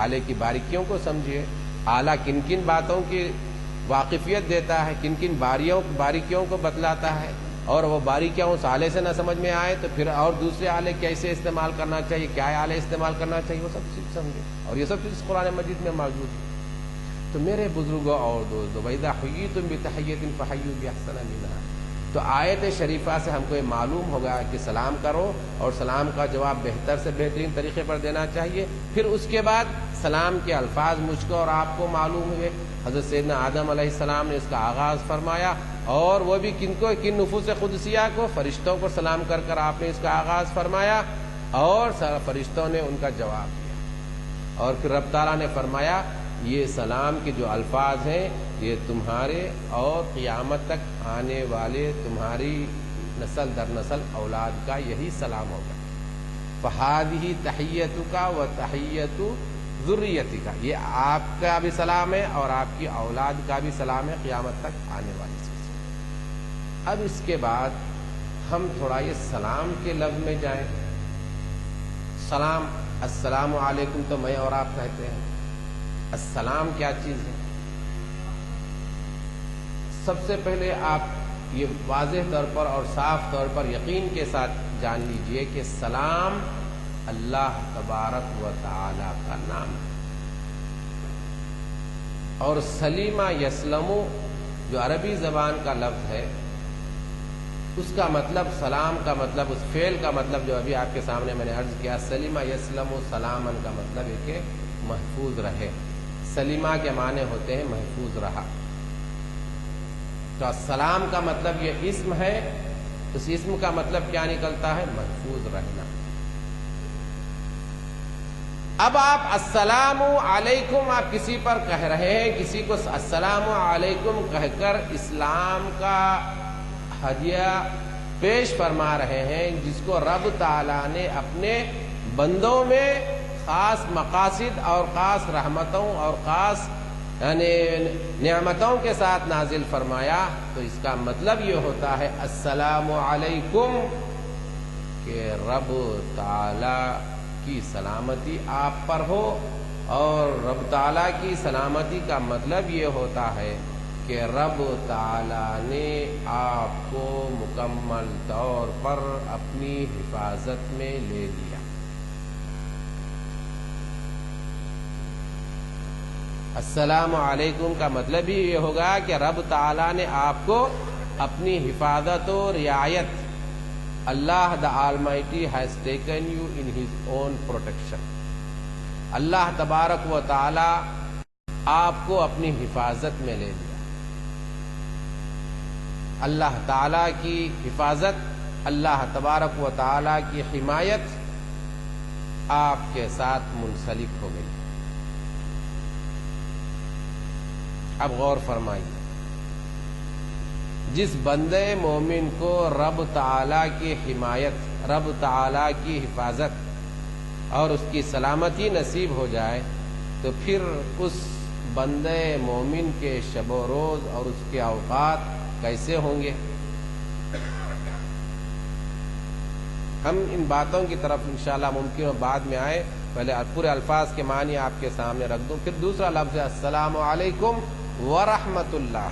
آلے کی باریکیوں کو سمجھیے. آلہ کن کن باتوں کی واقفیت دیتا ہے، کن کن باریکیوں کو بتلاتا ہے، اور وہ باریکیاں اس آلے سے نہ سمجھ میں آئے تو پھر اور دوسرے آلے کیسے استعمال کرنا چاہیے، کیا آلے استعمال کرنا چاہیے، وہ سب چیز سمجھے. اور یہ سب چیز قرآن مجید میں موجود ہے. تو میرے بزرگوں اور دوستوں، وَإِذَا حُيِّيتُم بِتَحِيَّةٍ فَحَيُّوا بِأَحْسَنَ مِنْهَا، تو آیت شریفہ سے ہم کو یہ معلوم ہوگا کہ سلام کرو اور سلام کا جواب بہتر سے بہترین طریقے پر دینا چاہیے. پھر اس کے بعد سلام کے الفاظ مجھ کو اور آپ کو معلوم ہوئے. حضرت سیدنا آدم علیہ السلام نے اس کا آغاز فرمایا، اور وہ بھی کن نفوس قدسیہ کو، فرشتوں کو سلام کر کر آپ نے اس کا آغاز فرمایا، اور فرشتوں نے ان کا جواب دیا. اور پھر رب تعالیٰ نے فرمایا یہ سلام کے جو الفاظ ہیں یہ تمہارے اور قیامت تک آنے والے تمہاری نسل در نسل اولاد کا یہی سلام ہوگا. فہذہ تحیتک و تحیت ذریتک، یہ آپ کا بھی سلام ہے اور آپ کی اولاد کا بھی سلام ہے قیامت تک آنے والی چیز. اب اس کے بعد ہم تھوڑا یہ سلام کے لفظ میں جائیں. سلام، السلام علیکم تو میں اور آپ کہتے ہیں. السلام کیا چیز ہے؟ سب سے پہلے آپ یہ واضح طور پر اور صاف طور پر یقین کے ساتھ جان لیجئے کہ سلام اللہ تبارک و تعالی کا نام ہے. اور سلیمہ یسلمو جو عربی زبان کا لفظ ہے اس کا مطلب، سلام کا مطلب، اس فعل کا مطلب جو ابھی آپ کے سامنے میں نے عرض کیا، سلیمہ یسلمو سلامن کا مطلب ہے کہ محفوظ رہے. سلیمہ کے معنی ہوتے ہیں محفوظ رہا. تو سلام کا مطلب یہ اسم ہے، اس اسم کا مطلب کیا نکلتا ہے؟ محفوظ رہنا. اب آپ السلام علیکم آپ کسی پر کہہ رہے ہیں، کسی کو السلام علیکم کہہ کر اسلام کا ہدیہ پیش فرما رہے ہیں، جس کو رب تعالیٰ نے اپنے بندوں میں خاص مقاصد اور خاص رحمتوں اور خاص یعنی نعمتوں کے ساتھ نازل فرمایا. تو اس کا مطلب یہ ہوتا ہے السلام علیکم کہ رب تعالیٰ کی سلامتی آپ پر ہو. اور رب تعالیٰ کی سلامتی کا مطلب یہ ہوتا ہے کہ رب تعالیٰ نے آپ کو مکمل طور پر اپنی حفاظت میں لے لیا. السلام علیکم کا مطلب ہی یہ ہوگا کہ رب تعالیٰ نے آپ کو اپنی حفاظت و رعایت، اللہ the Almighty has taken you in his own protection. اللہ تبارک و تعالیٰ آپ کو اپنی حفاظت میں لے لیا. اللہ تعالیٰ کی حفاظت، اللہ تبارک و تعالیٰ کی حمایت آپ کے ساتھ منسلک ہو گئی۔ اب غور فرمائیے، جس بندے مومن کو رب تعالیٰ کی حمایت، رب تعالیٰ کی حفاظت اور اس کی سلامتی نصیب ہو جائے تو پھر اس بندے مومن کے شب و روز اور اس کے اوقات کیسے ہوں گے؟ ہم ان باتوں کی طرف انشاءاللہ ممکن ہو بعد میں آئے، پہلے پورے الفاظ کے معنی آپ کے سامنے رکھ دوں۔ پھر دوسرا لفظ ہے السلام علیکم ورحمۃ اللہ،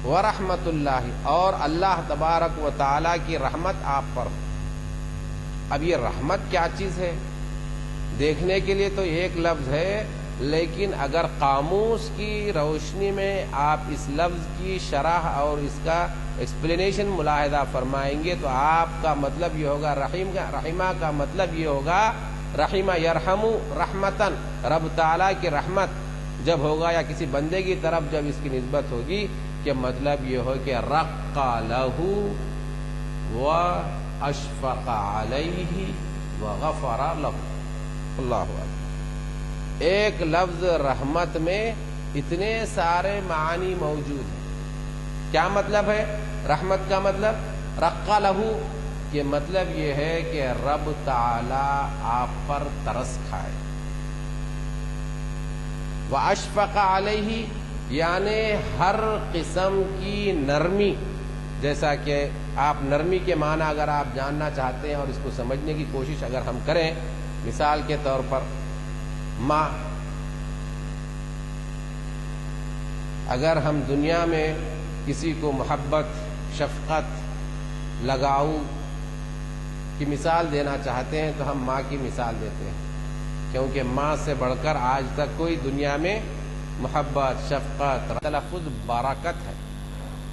ورحمۃ اللہ، اور اللہ تبارک و تعالیٰ کی رحمت آپ پر ہو۔ اب یہ رحمت کیا چیز ہے؟ دیکھنے کے لیے تو ایک لفظ ہے، لیکن اگر قاموس کی روشنی میں آپ اس لفظ کی شرح اور اس کا ایکسپلینیشن ملاحظہ فرمائیں گے تو آپ کا مطلب یہ ہوگا، رحمہ کا مطلب یہ ہوگا، رحمہ یرحم رحمتن، رب تعالیٰ کی رحمت جب ہوگا یا کسی بندے کی طرف جب اس کی نسبت ہوگی کہ مطلب یہ ہو کہ رق لہ و اشفق علیہ وغفر لہ۔ اللہ اکبر۔ ایک لفظ رحمت میں اتنے سارے معانی موجود ہیں۔ کیا مطلب ہے رحمت کا مطلب؟ رق لہ کہ مطلب یہ ہے کہ رب تعالی آپ پر ترس کھائے، واشفق علیہ یعنی ہر قسم کی نرمی، جیسا کہ آپ نرمی کے معنی اگر آپ جاننا چاہتے ہیں اور اس کو سمجھنے کی کوشش اگر ہم کریں، مثال کے طور پر ماں، اگر ہم دنیا میں کسی کو محبت، شفقت، لگاؤ کی مثال دینا چاہتے ہیں تو ہم ماں کی مثال دیتے ہیں، کیونکہ ماں سے بڑھ کر آج تک کوئی دنیا میں محبت، شفقت، تلفظ برکت ہے،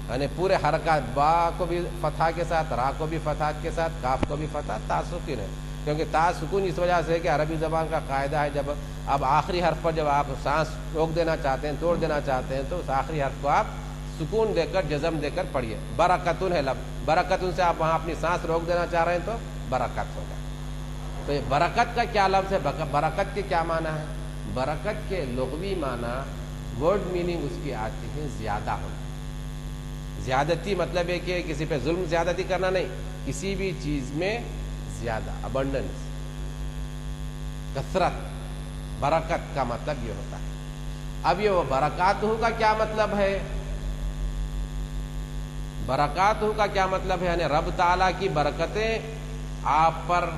یعنی پورے حرکات، با کو بھی فتح کے ساتھ، را کو بھی فتح کے ساتھ، کاف کو بھی فتح، تا سکون ہے، کیونکہ تا سکون اس وجہ سے کہ عربی زبان کا قاعدہ ہے جب اب آخری حرف پر جب آپ سانس روک دینا چاہتے ہیں، توڑ دینا چاہتے ہیں، تو اس آخری حرف کو آپ سکون دے کر، جزم دے کر پڑھیے۔ برکتن ہے لفظ، برکتن سے آپ وہاں اپنی سانس روک دینا چاہ رہے ہیں تو برکت ہوگا۔ تو یہ برکت کا کیا لفظ ہے؟ برکت کے کیا معنی ہے؟ برکت کے لغوی معنی، ورڈ میننگ اس کی آتی ہے زیادہ ہونا۔ زیادتی مطلب ہے کہ کسی پہ ظلم زیادتی کرنا نہیں، کسی بھی چیز میں زیادہ، ابنڈنس، کثرت۔ برکت کا مطلب یہ ہوتا ہے۔ اب یہ وہ برکاتہ کا کیا مطلب ہے؟ برکاتہ کا کیا مطلب ہے؟ یعنی رب تعالیٰ کی برکتیں آپ پر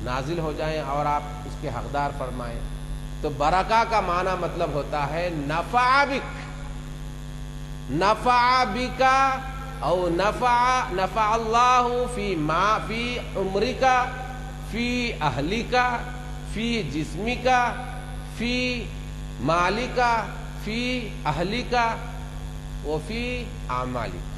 نازل ہو جائیں اور آپ اس کے حقدار فرمائیں۔ تو برکہ کا معنی مطلب ہوتا ہے نفع بک، نفع بک او نفع اللہ فی ما فی عمرک، فی اہلک، فی جسمک، فی مالک، فی اہلک وفی اعمالک۔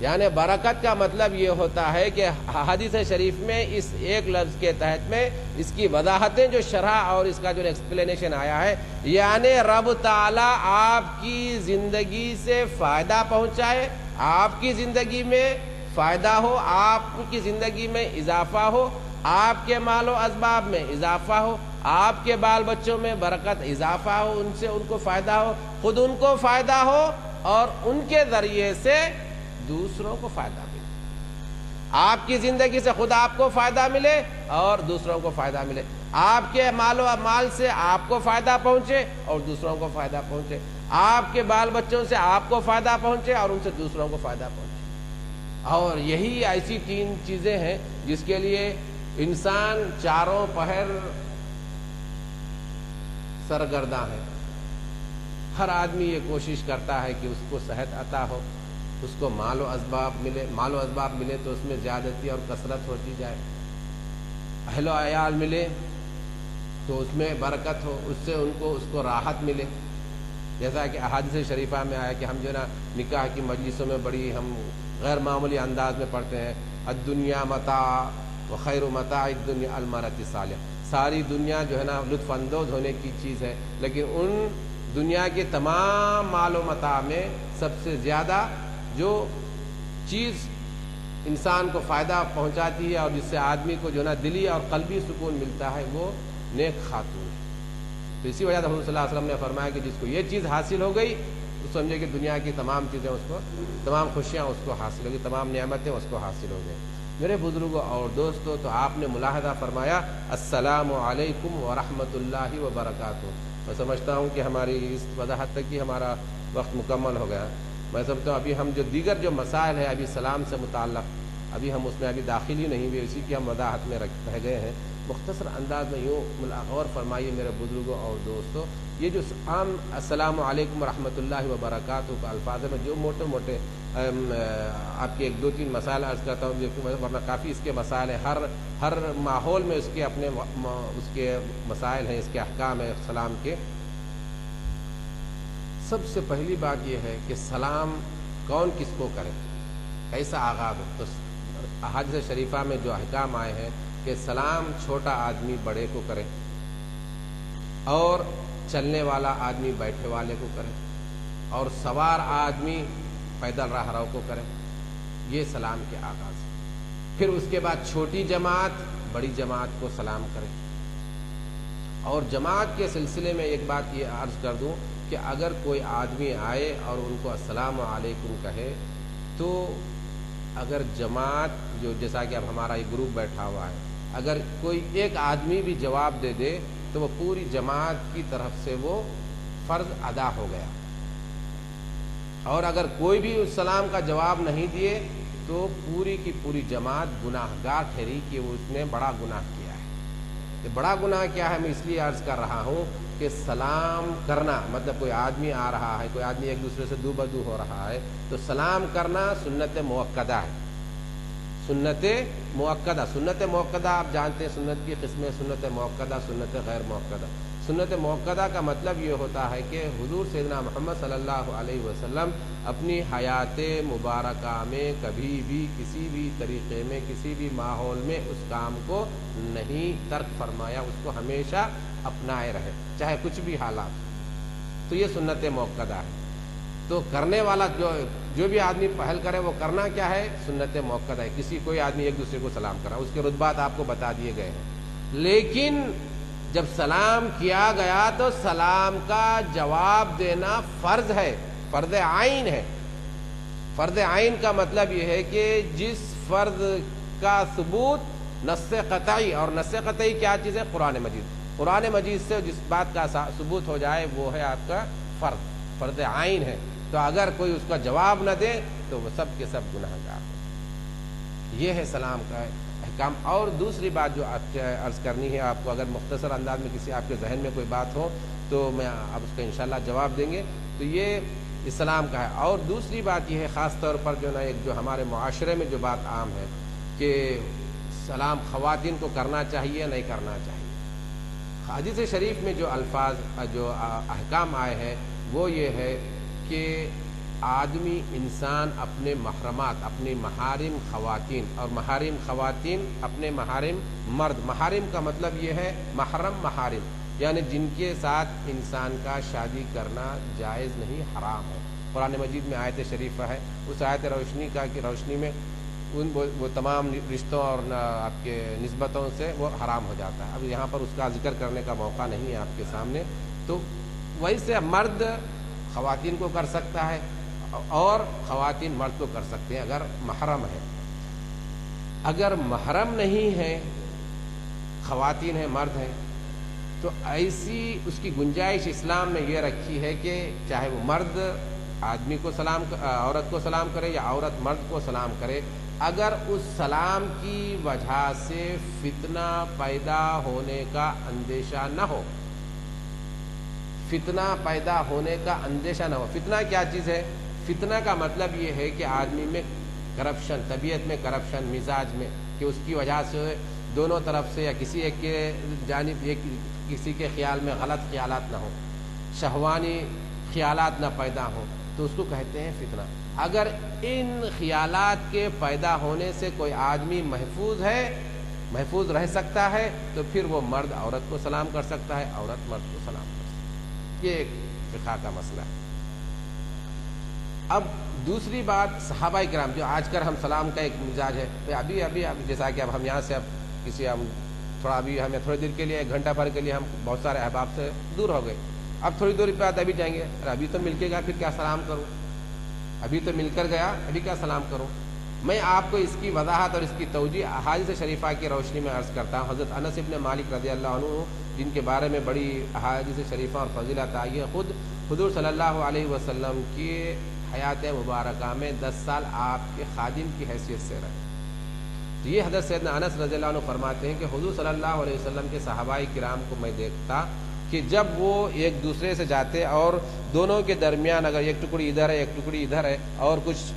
یعنی برکت کا مطلب یہ ہوتا ہے کہ حدیث شریف میں اس ایک لفظ کے تحت میں اس کی وضاحتیں جو شرح اور اس کا جو ایکسپلینیشن آیا ہے، یعنی رب تعالیٰ آپ کی زندگی سے فائدہ پہنچائے، آپ کی زندگی میں فائدہ ہو، آپ کی زندگی میں اضافہ ہو، آپ کے مال و اسباب میں اضافہ ہو، آپ کے بال بچوں میں برکت اضافہ ہو، ان سے ان کو فائدہ ہو، خود ان کو فائدہ ہو اور ان کے ذریعے سے دوسروں کو فائدہ ملے۔ آپ کی زندگی سے خود آپ کو فائدہ ملے اور دوسروں کو فائدہ ملے، آپ کے مال و مال سے آپ کو فائدہ پہنچے اور دوسروں کو فائدہ پہنچے، آپ کے بال بچوں سے آپ کو فائدہ پہنچے اور ان سے دوسروں کو فائدہ پہنچے۔ اور یہی ایسی تین چیزیں ہیں جس کے لیے انسان چاروں پہر سرگرداں ہے۔ ہر آدمی یہ کوشش کرتا ہے کہ اس کو صحت عطا ہو، اس کو مال و اسباب ملے تو اس میں زیادتی اور کثرت ہوتی جائے، اہل و عیال ملے تو اس میں برکت ہو، اس سے اس کو راحت ملے۔ جیسا کہ احادیث شریفہ میں آیا کہ ہم جو نا نکاح کی مجلسوں میں بڑی ہم غیر معمولی انداز میں پڑھتے ہیں، الدنیا متاع وخیر متاع الدنیا المرأة الصالحہ، ساری دنیا جو ہے نا لطف اندوز ہونے کی چیز ہے، لیکن ان دنیا کے تمام مال و متاع میں سب سے زیادہ جو چیز انسان کو فائدہ پہنچاتی ہے اور جس سے آدمی کو جو نا دلی اور قلبی سکون ملتا ہے وہ نیک خاتون ہے. تو اسی وجہ سے حضور صلی اللہ علیہ وسلم نے فرمایا کہ جس کو یہ چیز حاصل ہو گئی تو سمجھے کہ دنیا کی تمام چیزیں اس کو، تمام خوشیاں اس کو حاصل ہو گئی، تمام نعمتیں اس کو حاصل ہو گئی. میرے بزرگوں اور دوستوں، تو آپ نے ملاحظہ فرمایا السلام علیکم ورحمۃ اللہ وبرکاتہ. میں سمجھتا ہوں کہ ہماری اس وضاحت تک ہی ہمارا وقت مکمل ہو گیا. میں سمجھتا ہوں ابھی ہم جو دیگر جو مسائل ہے ابھی سلام سے متعلق ابھی ہم اس میں ابھی داخل ہی نہیں ہوئے، اسی کی ہم وضاحت میں رہ گئے ہیں. مختصر انداز میں یوں غور فرمائیے میرے بزرگوں اور دوستوں، یہ جو عام السلام علیکم ورحمۃ اللہ وبرکاتہ کا الفاظ میں جو موٹے موٹے آپ کے ایک دو تین مسائل عرض کرتا ہوں، ورنہ کافی اس کے مسائل ہیں. ہر ماحول میں اس کے اپنے اس کے مسائل ہیں، اس کے احکام ہیں سلام کے. سب سے پہلی بات یہ ہے کہ سلام کون کس کو کرے، کیسا آغاز ہو. تو احادیث شریفہ میں جو احکام آئے ہیں کہ سلام چھوٹا آدمی بڑے کو کرے، اور چلنے والا آدمی بیٹھے والے کو کرے، اور سوار آدمی پیدل راہ رو کو کرے. یہ سلام کے آغاز ہے. پھر اس کے بعد چھوٹی جماعت بڑی جماعت کو سلام کرے. اور جماعت کے سلسلے میں ایک بات یہ عرض کر دوں کہ اگر کوئی آدمی آئے اور ان کو السلام علیکم کہے، تو اگر جماعت جو جیسا کہ اب ہمارا یہ گروپ بیٹھا ہوا ہے، اگر کوئی ایک آدمی بھی جواب دے دے تو وہ پوری جماعت کی طرف سے وہ فرض ادا ہو گیا. اور اگر کوئی بھی اس سلام کا جواب نہیں دیے تو پوری کی پوری جماعت گناہ گار ٹھہری کہ وہ اس نے بڑا گناہ کیا ہے. یہ بڑا گناہ کیا ہے میں اس لیے عرض کر رہا ہوں کہ سلام کرنا مطلب کوئی آدمی آ رہا ہے، کوئی آدمی ایک دوسرے سے دو بدو ہو رہا ہے تو سلام کرنا سنت موقدہ ہے. سنت موقدہ، سنت موقدہ آپ جانتے ہیں سنت کی قسمیں، سنت موقدہ، سنت غیر موقدہ. سنت موقدہ کا مطلب یہ ہوتا ہے کہ حضور سیدنا محمد صلی اللہ علیہ وسلم اپنی حیات مبارکہ میں کبھی بھی کسی بھی طریقے میں کسی بھی ماحول میں اس کام کو نہیں ترک فرمایا، اس کو ہمیشہ اپنائے رہے چاہے کچھ بھی حالات. تو یہ سنت موقدہ ہے. تو کرنے والا جو بھی آدمی پہل کرے وہ کرنا کیا ہے، سنت موقدہ ہے. کوئی آدمی ایک دوسرے کو سلام کرا، اس کے رتبات آپ کو بتا دیے گئے ہیں. لیکن جب سلام کیا گیا تو سلام کا جواب دینا فرض ہے، فرض عین ہے. فرض عین کا مطلب یہ ہے کہ جس فرض کا ثبوت نص قطعی، اور نص قطعی کیا چیز ہے، قرآن مجید. قرآن مجید سے جس بات کا ثبوت ہو جائے وہ ہے آپ کا فرض عین ہے. تو اگر کوئی اس کا جواب نہ دے تو وہ سب کے سب گناہ گار ہیں. یہ ہے سلام کا احکام. اور دوسری بات جو آپ عرض کرنی ہے آپ کو، اگر مختصر انداز میں کسی آپ کے ذہن میں کوئی بات ہو تو میں اب اس کا انشاءاللہ جواب دیں گے. تو یہ اسلام کا ہے. اور دوسری بات یہ ہے خاص طور پر جو نا ایک جو ہمارے معاشرے میں جو بات عام ہے کہ سلام خواتین کو کرنا چاہیے نہیں کرنا چاہیے. حدیث شریف میں جو الفاظ جو احکام آئے ہیں وہ یہ ہے کہ آدمی انسان اپنے محرمات، اپنی محارم خواتین، اور محارم خواتین اپنے محارم مرد. محارم کا مطلب یہ ہے محرم محارم، یعنی جن کے ساتھ انسان کا شادی کرنا جائز نہیں، حرام ہے. قرآن مجید میں آیت شریفہ ہے، اس آیت روشنی میں وہ تمام رشتوں اور آپ کے نسبتوں سے وہ حرام ہو جاتا ہے. اب یہاں پر اس کا ذکر کرنے کا موقع نہیں ہے آپ کے سامنے. تو ویسے مرد خواتین کو کر سکتا ہے اور خواتین مرد کو کر سکتے ہیں اگر محرم ہے. اگر محرم نہیں ہے، خواتین ہیں مرد ہیں، تو ایسی اس کی گنجائش اسلام نے یہ رکھی ہے کہ چاہے وہ مرد آدمی کو سلام، عورت کو سلام کرے یا عورت مرد کو سلام کرے، اگر اس سلام کی وجہ سے فتنہ پیدا ہونے کا اندیشہ نہ ہو. فتنہ پیدا ہونے کا اندیشہ نہ ہو. فتنہ کیا چیز ہے؟ فتنہ کا مطلب یہ ہے کہ آدمی میں کرپشن، طبیعت میں کرپشن، مزاج میں، کہ اس کی وجہ سے دونوں طرف سے یا کسی ایک کے جانب کسی کے خیال میں غلط خیالات نہ ہوں، شہوانی خیالات نہ پیدا ہوں، تو اس کو کہتے ہیں فتنہ. اگر ان خیالات کے پیدا ہونے سے کوئی آدمی محفوظ رہ سکتا ہے تو پھر وہ مرد عورت کو سلام کر سکتا ہے، عورت مرد کو سلام کر سکتا ہے. یہ ایک فقہ کا مسئلہ ہے۔ اب دوسری بات صحابہ کرام، جو آج کل ہم سلام کا ایک مزاج ہے، ابھی جیسا کہ اب ہم یہاں سے ہم تھوڑا ابھی ہمیں تھوڑی دیر کے لیے 1 گھنٹہ بھر کے لیے ہم بہت سارے احباب سے دور ہو گئے، اب تھوڑی دور بعد ابھی جائیں گے، ابھی تو مل کے گیا پھر کیا سلام کروں، ابھی تو مل کر گیا ابھی کیا سلام کروں۔ میں آپ کو اس کی وضاحت اور اس کی توجیہ احادیث شریفہ کی روشنی میں عرض کرتا ہوں۔ حضرت انس ابن مالک رضی اللہ عنہ، جن کے بارے میں بڑی احادیث شریفہ اور فضیلت آئی ہے، خود حضور صلی اللہ علیہ وسلم کی حیات مبارکہ میں 10 سال آپ کے خادم کی حیثیت سے رہے۔ یہ حضرت سیدنا انس رضی اللہ عنہ فرماتے ہیں کہ حضور صلی اللہ علیہ وسلم کے صحابہ کرام کو میں دیکھتا کہ جب وہ ایک دوسرے سے جاتے اور دونوں کے درمیان اگر ایک ٹکڑی ادھر ہے ایک ٹکڑی ادھر ہے اور کچھ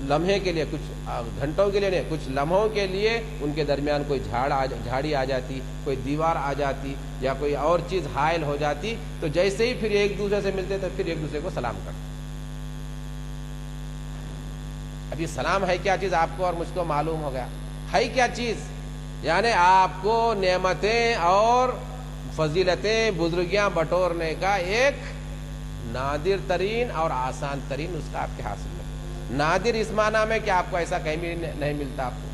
لمحے کے لیے، کچھ گھنٹوں کے لیے نہیں، کچھ لمحوں کے لیے ان کے درمیان کوئی جھاڑی آ جاتی، کوئی دیوار آ جاتی یا کوئی اور چیز حائل ہو جاتی، تو جیسے ہی پھر ایک دوسرے سے ملتے تو پھر ایک دوسرے کو سلام کرتے۔ اب یہ سلام ہے کیا چیز آپ کو اور مجھ کو معلوم ہو گیا ہے کیا چیز، یعنی آپ کو نعمتیں اور فضیلتیں بزرگیاں بٹورنے کا ایک نادر ترین اور آسان ترین اس کا آپ کے حاصل ہے۔ نادر اس معنی میں کہ آپ کو ایسا کہیں بھی نہیں ملتا، آپ کو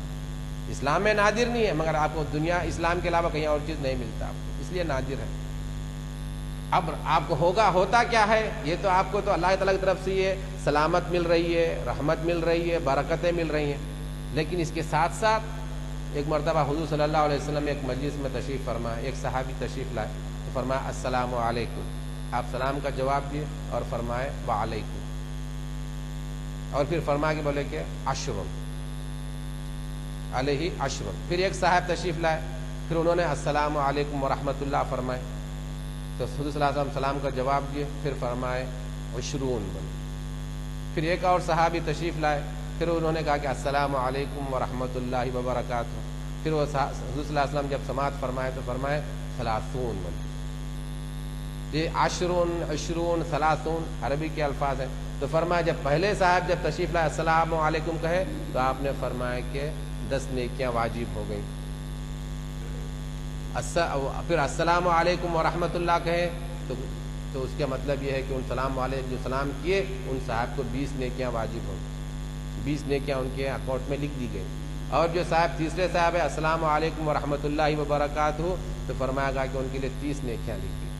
اسلام میں نادر نہیں ہے، مگر آپ کو دنیا اسلام کے علاوہ کہیں اور چیز نہیں ملتا آپ کو، اس لیے نادر ہے۔ اب آپ کو ہوتا کیا ہے، یہ تو آپ کو تو اللہ تعالیٰ کی طرف سے یہ سلامت مل رہی ہے، رحمت مل رہی ہے، برکتیں مل رہی ہیں، لیکن اس کے ساتھ ساتھ ایک مرتبہ حضور صلی اللہ علیہ وسلم ایک مجلس میں تشریف فرمائے، ایک صحابی تشریف لائے تو فرمایا السلام علیکم، آپ سلام کا جواب دیے اور فرمائے وعلیکم، اور پھر فرما کے بولے کہ عشر علیہ عشر۔ پھر ایک صاحب تشریف لائے، پھر انہوں نے السلام علیکم ورحمۃ اللہ فرمائے تو حضور صلی اللہ علیہ وسلم سلام کا جواب دیے، پھر فرمائے عشرون بولے۔ پھر ایک اور صحابی تشریف لائے، پھر انہوں نے کہا کہ السلام علیکم ورحمۃ اللہ وبرکاتہ، پھر وہ حضور صلی اللہ علیہ وسلم جب سماعت فرمائے تو فرمائے ثلاثون بولے۔ یہ عشرون، عشرون، ثلاثون عربی کے الفاظ ہیں، تو فرمایا جب پہلے صاحب جب تشریف لائے السلام علیکم کہے تو آپ نے فرمایا کہ 10 نیکیاں واجب ہو گئیں، پھر السلام علیکم ورحمۃ اللہ کہے تو اس کا مطلب یہ ہے کہ ان سلام والے جو سلام کیے ان صاحب کو 20 نیکیاں واجب ہو گئی، 20 نیکیاں ان کے اکاؤنٹ میں لکھ دی گئی۔ اور جو صاحب تیسرے صاحب ہے السلام علیکم ورحمۃ اللہ وبرکاتہ تو فرمایا گا کہ ان کے لیے 30 نیکیاں لکھ دی۔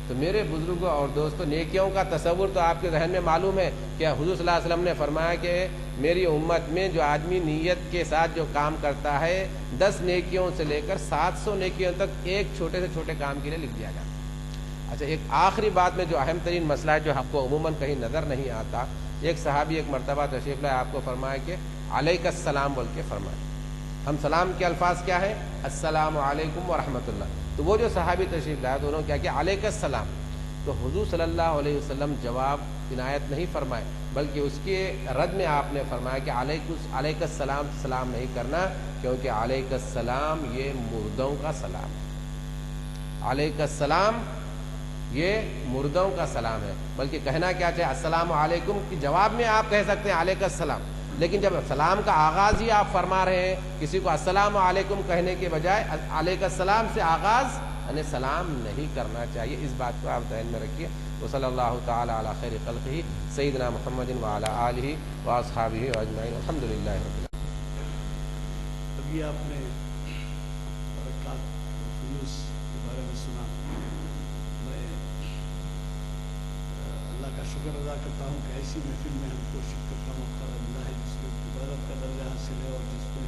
تو میرے بزرگوں اور دوستوں، نیکیوں کا تصور تو آپ کے ذہن میں معلوم ہے کہ حضور صلی اللہ علیہ وسلم نے فرمایا کہ میری امت میں جو آدمی نیت کے ساتھ جو کام کرتا ہے 10 نیکیوں سے لے کر 700 نیکیوں تک ایک چھوٹے سے چھوٹے کام کے لیے لکھ دیا جاتا ہے۔ اچھا، ایک آخری بات میں جو اہم ترین مسئلہ ہے جو آپ کو عموماً کہیں نظر نہیں آتا، ایک صحابی ایک مرتبہ تشریف لائے، آپ کو فرمایا کہ علیک السلام بول کے فرمائے۔ ہم سلام کے الفاظ کیا ہے؟ السلام علیکم ورحمۃ اللہ۔ تو وہ جو صحابی تشریف لائے تو انہوں نے کیا کیا؟ علیک السلام۔ تو حضور صلی اللہ علیہ وسلم جواب عنایت نہیں فرمائے، بلکہ اس کے رد میں آپ نے فرمایا کہ علیک السلام سلام نہیں کرنا، کیونکہ علیک السلام یہ مردوں کا سلام ہے، علیک السلام یہ مردوں کا سلام ہے، بلکہ کہنا کیا چاہے السلام علیکم کی جواب میں آپ کہہ سکتے ہیں علیک السلام، لیکن جب سلام کا آغاز ہی آپ فرما رہے ہیں، کسی کو السلام علیکم کہنے کے بجائے علیک السلام سے آغاز یعنی سلام نہیں کرنا چاہیے۔ اس بات کو آپ ذہن میں رکھیے۔ وصلی اللہ تعالی علی خیر خلقہ سیدنا محمد وعلی آلہ واصحابہ اجمعین، الحمد للہ رب العالمین۔ ابھی آپ نے برکات فلوس کے بارے میں سنا، میں اللہ کا شکر ادا کرتا ہوں کہ ایسی محفل میں ہم کو شرکت کا موقع ملا ہے جس میں عبادت کا درجہ حاصل ہے اور جس میں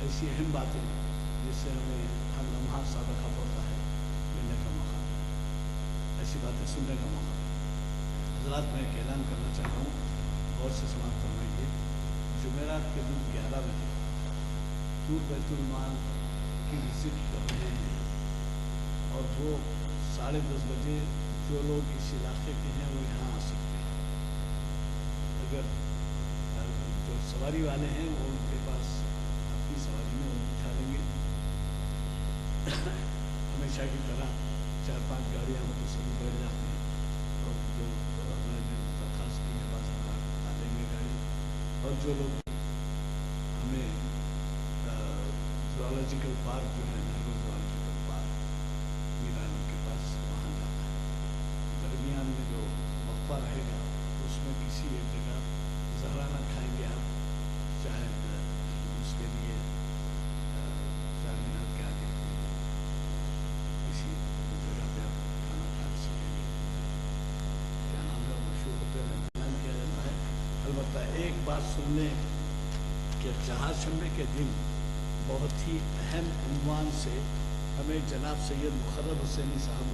ایسی اہم باتیں جس سے ہمیں ہر لمحہ سابقہ پڑتا ہے ملنے کا موقع، ایسی باتیں سننے کا موقع۔ حضرات، میں ایک اعلان کرنا چاہتا ہوں، غور سے سماعت فرمائیے۔ جمعرات کے دن 11 بجے دور بیت المال کی وزٹ کر رہے ہیں اور وہ 10:30 بجے جو لوگ اس علاقے کے ہیں وہ یہاں آ سکتے ہیں۔ اگر جو سواری والے ہیں وہ ان کے پاس اپنی سواری میں وہ بٹھا لیں گے، ہمیشہ کی طرح 4-5 گاڑیاں ہم تو سبھی بیٹھ جاتے ہیں، اور جو میں نے درخواست کی ہے بعض بتا دیں گے گاڑی، اور جو لوگ ہمیں زوالوجیکل پارک جو ہے نہرو زوالوجیکل پارک میران کے پاس وہاں جانا ہے، درمیان میں جو ہوتا ہے. ایک بات سن لیں کہ چہارشنبے کے دن بہت ہی اہم عنوان سے ہمیں جناب سید مقرر حسینی صاحب